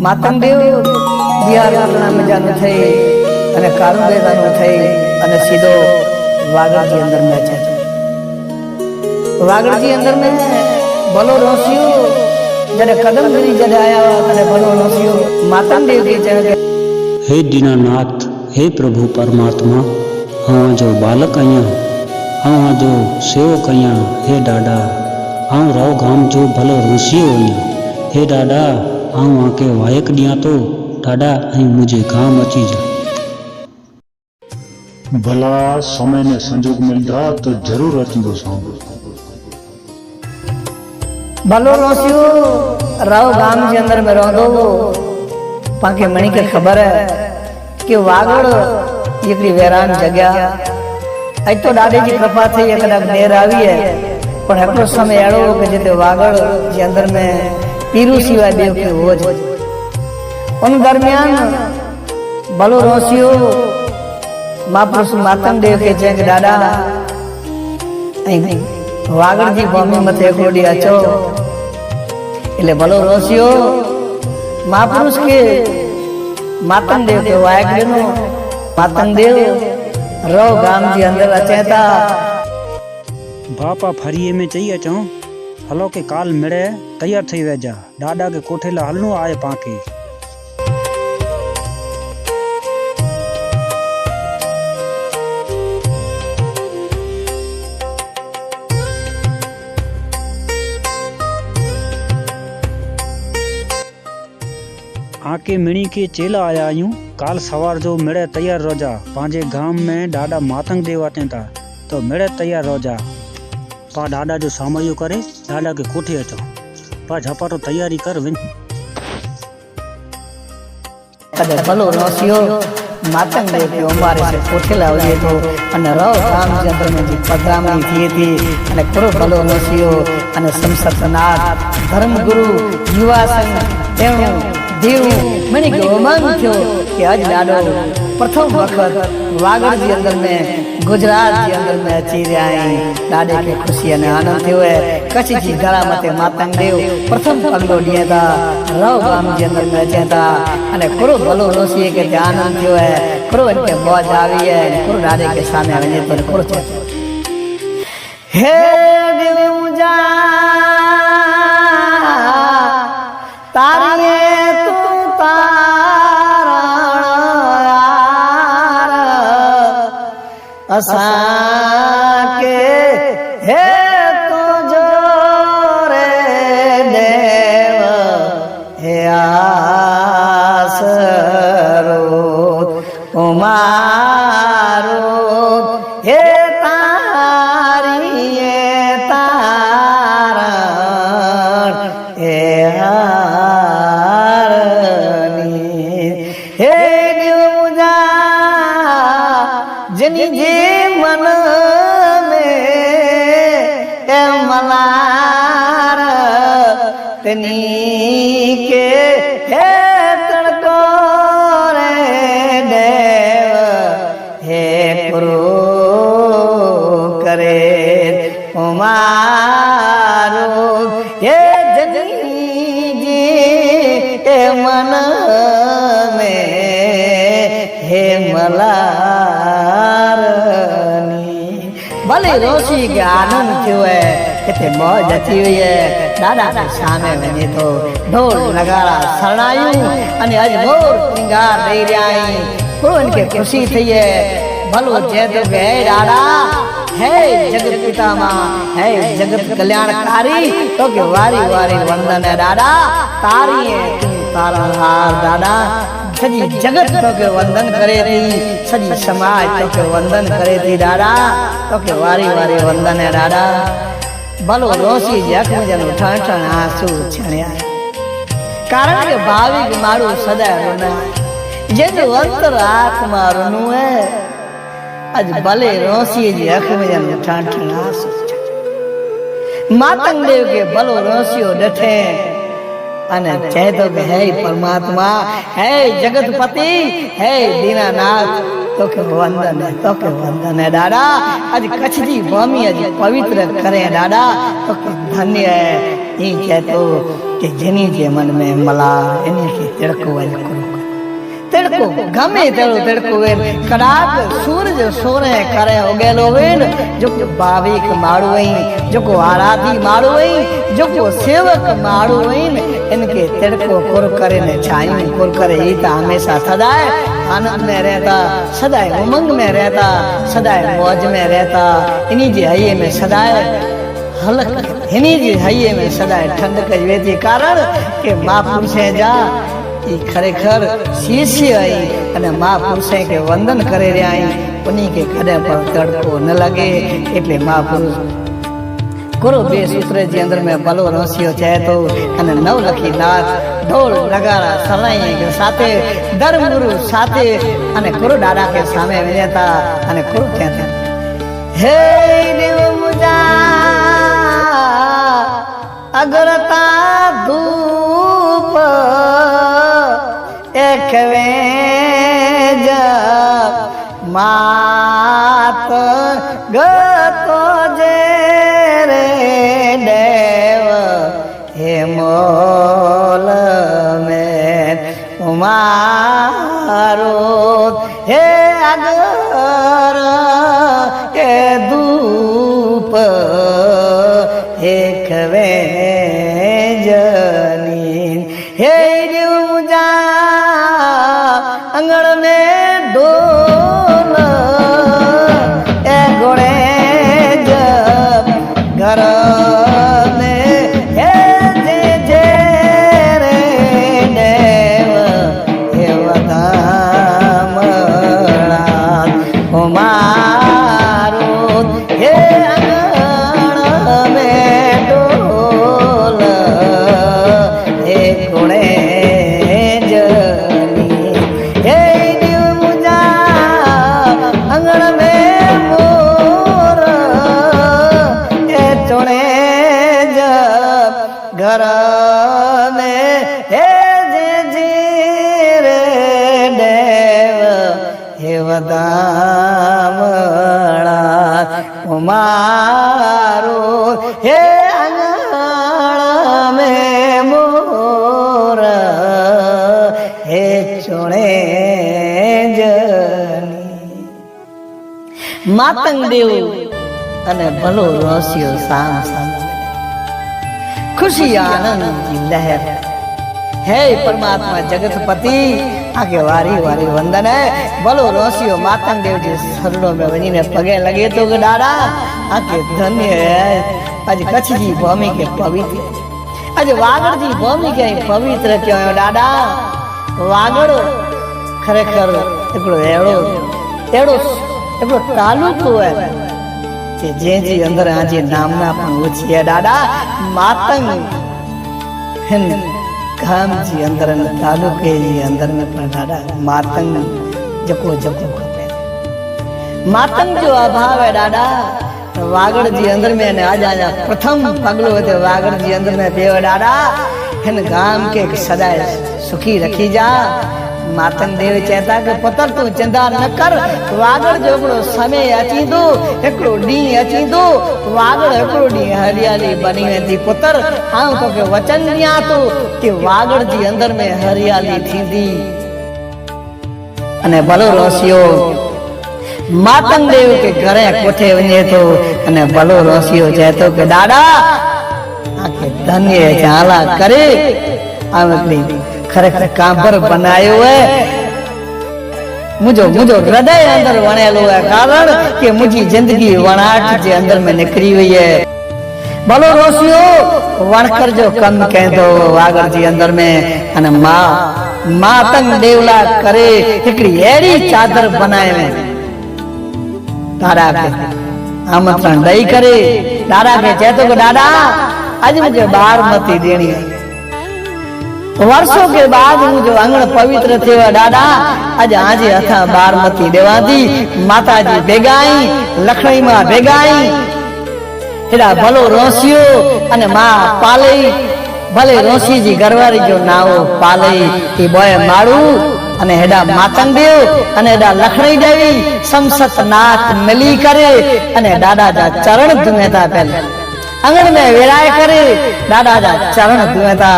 માતંગદેવ બિહાર મજાનું થઈ અને કારુબેરાનું થઈ અને સીધો વાગડજી અંદર મેં છે। વાગડજી અંદર में भलो रोसियो जरे कदम गिरी जरे आया અને ભલો રોસિયો માતંગદેવ की जगह हे दीनानाथ, हे प्रभु परमात्मा, हाँ जो बालक अया, हाँ जो सेवक अया, हे डाडा हाँ राव गाम जो भलो ऋषि अया, हे डाडा हाँ वहाँ के वायक दिया तो डाडा अँ मुझे गाम अची जा। भला समय ने संजोग मिलता तो जरूर अचंदो सौ। भलो रोसियो राव गाम के अंदर में रहो पाके मणि के खबर है कि वागड़ एकड़ी वेरान जगह अज तो दादी जी कृपा थी कदाच देर आई है पर एकड़ो समय एड़ो कि जिते वागड़ के अंदर में पीरू सिवाय देव के होज उन दरमियान भलो रोसियो महापुरुष मातंगदेव के जंग दादा वागड़ जी भूमि मथे एकड़ी अचो એટલે ભલો રોસિયો महापुरुष के मातंगदेव के वायकनो मातंगदेव रो गाम जी अंदर अचे था। बापा फरिये में चाहिए चाहूँ हलो के काल मिले तैयार थी वेजा डाडा के कोठे ला हलनो आए पाके। आके मिणी के चेला आया यूं काल सवार जो मिड़े तैयार रोजा पांजे गांव में डाडा मातंगदेव आते था तो मिड़े तैयार रोजा पा डाडा जो सामयो करे डाडा के कोठे अचो पा झपा तो तैयारी कर विन। कदे भलो रोसियो मातंगदेव के उमारे से कोठे लावे तो अने रो गाम के अंदर में जी पधरामणी थी थी अने करो भलो रोसियो अने संसदनाथ धर्मगुरु युवा संघ एवं देव मणि को मन थो कि आज डाडो प्रथम वक्त वागड़ जी अंदर में गुजरात जी अंदर में अची रहा है डाडे के खुशी अने आनंद थयो है। कच्छ जी गला मथे मातंगदेव प्रथम पगलो दिया था रव गाम जी अंदर में अचे था अने कुरो भलो रोसी के आनंद थयो है कुरो इनके मौज आई है कुरो डाडे के सामने वने तो कुरो थे हे देव मुजा तारी असा के हे तो जोरे देव हे आसरो उमारो हे तारी तारण हे हारनी हे देव मुजा जनी जे मन में ए मलार तनी के हे तड़को रे देव हे गुरु करे उमारो हे जनी जी ए मन में हे मलार भले रोसी के आनंद थयो है किथे मौज अची हुई है दादा के सामने वने तो ढोल नगाड़ा शरणायूं अने आज मोर श्रृंगार दे रही पूरो इनके खुशी थई है भलो जे तो के दादा है जगत पिता मां है जगत कल्याणकारी तो के वारी वारी वंदन है दादा तारी है तू तारा हार दादा सजी जगत तो के वंदन करे थी सजी समाज तो के वंदन करे थी दादा तो के वारी वारी वंदन है दादा भलो रोसी जख जन ठण ठण आंसू छण्या कारण के भाविक मारू सदा रोना जे अंतर आत्मा रोनु है आज भले रोसी जख जन ठण ठण आंसू मातंगदेव के भलो रोसियो डठे अने जय तो है परमात्मा है जगतपति है दीनानाथ तो के वंदन है दादा आज कच्छ जी भूमि आज पवित्र करे दादा तो के धन्य है ये कहतो कि जनी जे मन में मला इन्हीं के तिड़को वल करो तिड़को गमे तेरो तिड़को वेन कड़ाक सूरज सोने करे उगेलो वेन जो बाविक माड़ू वई जो आराधी माड़ू वई जो सेवक माड़ू वई इनके तिड़को कुर करे ने छाई कुर करे ही तो हमेशा सदाए आनंद में रहता सदाए उमंग में रहता सदाए मौज में रहता इन्हीं जे हये में सदाए हलक हिनी जी हये में सदाए ठंडक वेती कारण के महापुरुषे जा ई खरेखर शीशी आई अने महापुरुषे के वंदन करे रह्या आई उन्हीं के कदे पर तड़को न लगे એટલે महापुरुष गुरु बे सूत्र जे अंदर में भलो रसियो चाहे तो अने नवलखी नाथ ढोल नगारा सलाई के साथे धर्म गुरु साथे अने गुरु दादा के सामे विनेता अने गुरु कहते हे देव मुजा अगरता धूप एक वेज मात गतो जे रे देव हे मोल में उमारो हे अगर के धूप एक वेजनी हे मुजा अंगड़ में ढोल ए घोड़े जब घर में हे जे रे देव हे वदामणा उमारो हे घर में हे जी रे देव हे वदामणा उमारो हे अंगण में मोर हे चोणे जनी मातंग देव अने भलो रसियो साम साम खुशी आनंद की लहर है परमात्मा जगतपति आगे वारी वारी वंदन है बोलो रोसियो मातंग देव जी शरणों में वनी ने पगे लगे तो दादा आके धन्य है आज कच्छ जी भूमि के पवित्र आज वागड़ जी भूमि के पवित्र क्यों है दादा वागड़ खरेखर एकड़ो एड़ो एड़ो एकड़ो तालुको है जे जी अंदर आजे नामना पण ओછી है दादा मातंग हन गाम जी अंदर न तालुके जी अंदर में पण दादा मातंग जको जको खपे मातंग जो अभाव है दादा वागड़ जी अंदर में ने आज आजा प्रथम पगलो है वागड़ जी अंदर में देव दादा हन गाम के सदा सुखी रखी जा मातंग देव चेता के पुत्र तू चिंता न कर वागड़ जो समय अची दो एकड़ो डी अची दो वागड़ एकड़ो डी हरियाली बनी वेंदी पुत्र हां तो के वचन दिया तो कि वागड़ जी अंदर में हरियाली थींदी अने भलो रोसियो मातंग देव के घरे कोठे वने तो अने भलो रोसियो चेतो के दादा आके धन्य जाला करे आवली खरेखर कांबर बनायो है मुझो हृदय अंदर वणेलो है कारण कि मुझी जिंदगी वणाट जे अंदर में निकली हुई है भलो रोसियो वणकर जो कम कहंदो वागड़ जी अंदर में अने मातंग देवला करे एकड़ी एड़ी चादर बनाए में दादा के आमंत्रण दई करे दादा के चेतो के दादा आज मुझे बार मती देनी है वर्षों के बाद मुझे आंगण पवित्र थे दादा आज आज अथा बारमती देवादी माता जी भेगाई लखड़ी मां भेगाई हेड़ा भलो रोसियो अने मां पालई भले रोसी जी गरवारी जो नाव पालई ई बोय माड़ू अने हेड़ा मातंग देव अने हेड़ा लखड़ी देवी समसत नाथ मिली करे अने दादा जा चरण धुमेता पहले अंगण में विराय करे दादा जा चरण धोता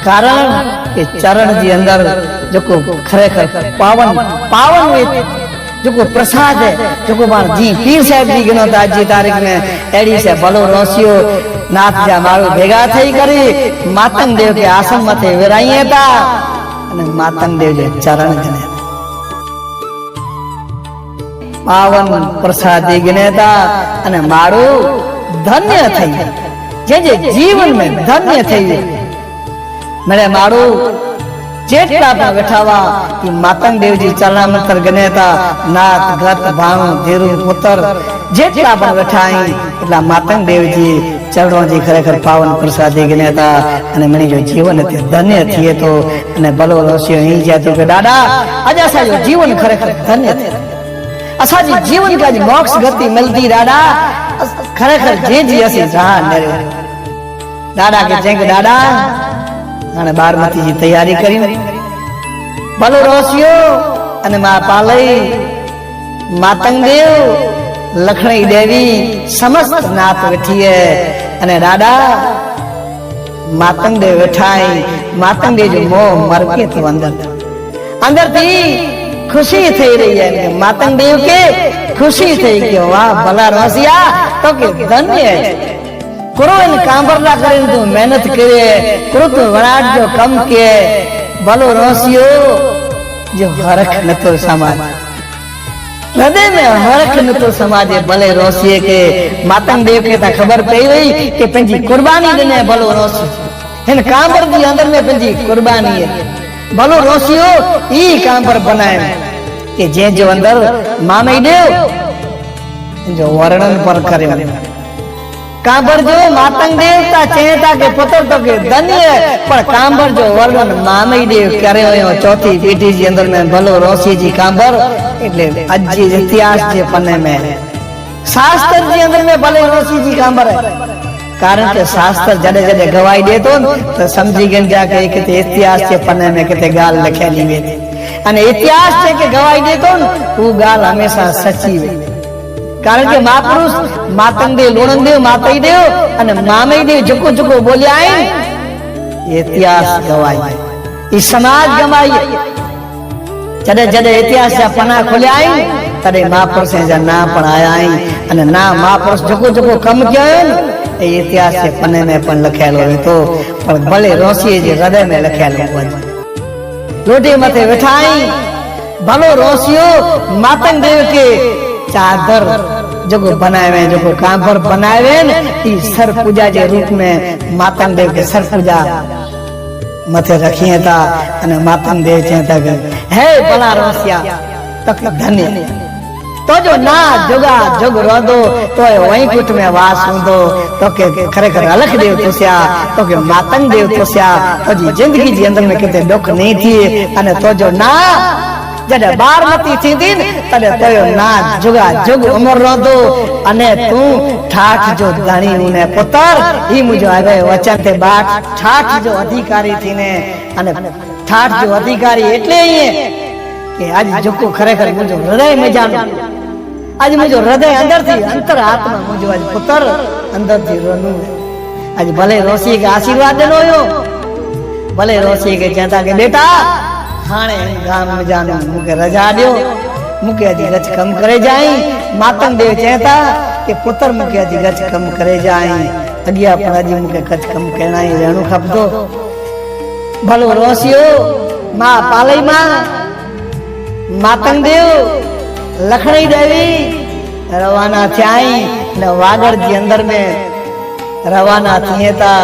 कारण के चरण जी अंदर जो खरेखर पावन पावन जो प्रसाद है जो बार जी पीर साहब जी गिनो था आज जी तारीख में एड़ी से भलो रोसियो नाथ जा मारो भेगा थई करी मातंग देव के आसन मथे विराई था अने मातंग देव जे चरण गने पावन प्रसाद गिने था अने मारो धन्य थई जे जे जीवन में धन्य थई मेरे मारो जेटला पर बैठावा कि मातंग देव जी चरण मंत्र गने था नाथ गत भाणो धीरु पुत्र जेटला पर बैठाई એટલા मातंग देव जी चरणों जी खरेखर पावन प्रसाद गने था अने मनी जो जीवन ते धन्य थिए तो अने भलो रोसियो ही जातो के दादा आज असा जो जीवन खरेखर धन्य थे असा जी जीवन का मोक्ष गति मिलती दादा खरेखर जे जी असी जहां नरे दादा के जेंग दादा अने 12मती जी तैयारी करी भलो रोसियो अने मां पालई मातंग देव लखणी देवी समस्त नाथ बैठी है अने दादा मातंग देव बैठाई मातंग देव जो मोह मर के तो अंदर अंदर थी खुशी थई रही है मातंग देव के खुशी थई के वाह भला रोसिया तो के धन्य है करो इन कांबरला करे तो मेहनत करे करो तो वराट जो कम के भलो रोसियो जो हरख न तो समाज हृदय में हरख न तो समाज भले रोसिए के मातंग देव के ता खबर पई वई के पंजी कुर्बानी देने भलो रोसियो इन कांबर जी अंदर में पंजी कुर्बानी है भलो रोसियो ई कांबर बनाए के जे जो अंदर मामई देव जो वर्णन पर करे कांबर जो मातंग देवता चेता के पुत्र तो के धन्य पर कांबर जो वर्णन मामई देव करे हो चौथी पीढ़ी जी अंदर में भलो रोसी जी कांबर એટલે અજી ઇતિહાસ જે પન્ને में शास्त्र जी अंदर में भले रोसी जी कांबर है कारण के शास्त्र जड़े जड़े गवाही देतो तो समझी गन जाके के इतिहास के पन्ने में के गाल लखेली वे अने इतिहास से के गवाही देतो वो गाल हमेशा सच्ची वे कारण के महापुरुष मातंग देव लोणंग देव मातई देव अने मामई देव जुको जुको बोलिया है इतिहास गवाही ई समाज गवाही जडे जडे इतिहास जा पन्ना खोलिया है तडे महापुरुष जा ना पण आया है अने ना महापुरुष जुको जुको कम किया है ए इतिहास के पन्ने में पण लखेलो है तो पर भले रोसी जे हृदय में लखेलो है लोटे मथे बैठाई भलो रोसियो मातंग देव के चादर जो बनाए जो कांबर बनाए ई सर पूजा के रूप में मातंग देव के सर पूजा मथे रखिए था अने मातंग देव चेता के हे भला रोसिया तक धन्य तो जो ना जुगा जुग रोदो तो वही कुट में वास हुंदो तो के खरेखर अलख देव तुस्या तो के मातंग देव तुस्या तो जी जिंदगी जी अंदर में किते दुख नहीं थी अने तो जो ना जडे 12मती थी तडे तो ना जुगा जुग उमर रोदो अने तू ठाठ जो धणी ने पुत्र ई मुजो आवे वचन ते बाट ठाठ जो अधिकारी थी ने अने ठाठ जो अधिकारी એટલે ही કે आज जुको खरेखर मुजो हृदय में जानो आज मुजो हृदय अंदर थी अंतर आत्मा मुजो आज पुत्र अंदर थी रोनु आज भले रोसी के आशीर्वाद देनो यो भले रोसी के कहता के बेटा हाणे गाम में जानो मुके रजा दियो मुके अजी गच कम करे जाई मातंग देव कहता के पुत्र मुके अजी गच कम करे जाई अगिया पर अजी मुके गच कम कहना ही रहनु खपदो भलो रोसियो मां पालई मां मातंग देव लखणी देवी रवाना थियाई ने वागड़ जी अंदर में रवाना थिए था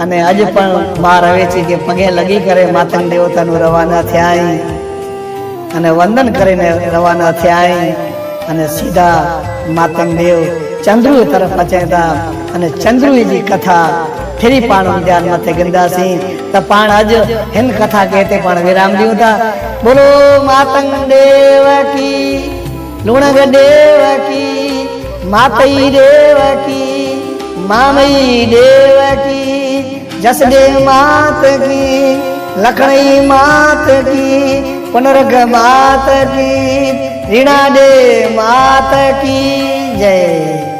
अने अज पण मां रवेची के पगे लगी करे मातंग देवता नु रवाना थियाई अने वंदन करीने रवाना थियाई अने सीधा मातंग देव चंद्रु तरफ अचे था अने चंद्रु जी कथा फेरी पाण ध्यान मथे गंदासी त पाण अज हिन कथा कहते पाण विराम दियो था बोलो मातंग देव की लूणग देव की मातई देव की मामई देव की जसदेव मात की लखणी मात की पुनर्ग मात की रीणा देव मात की जय।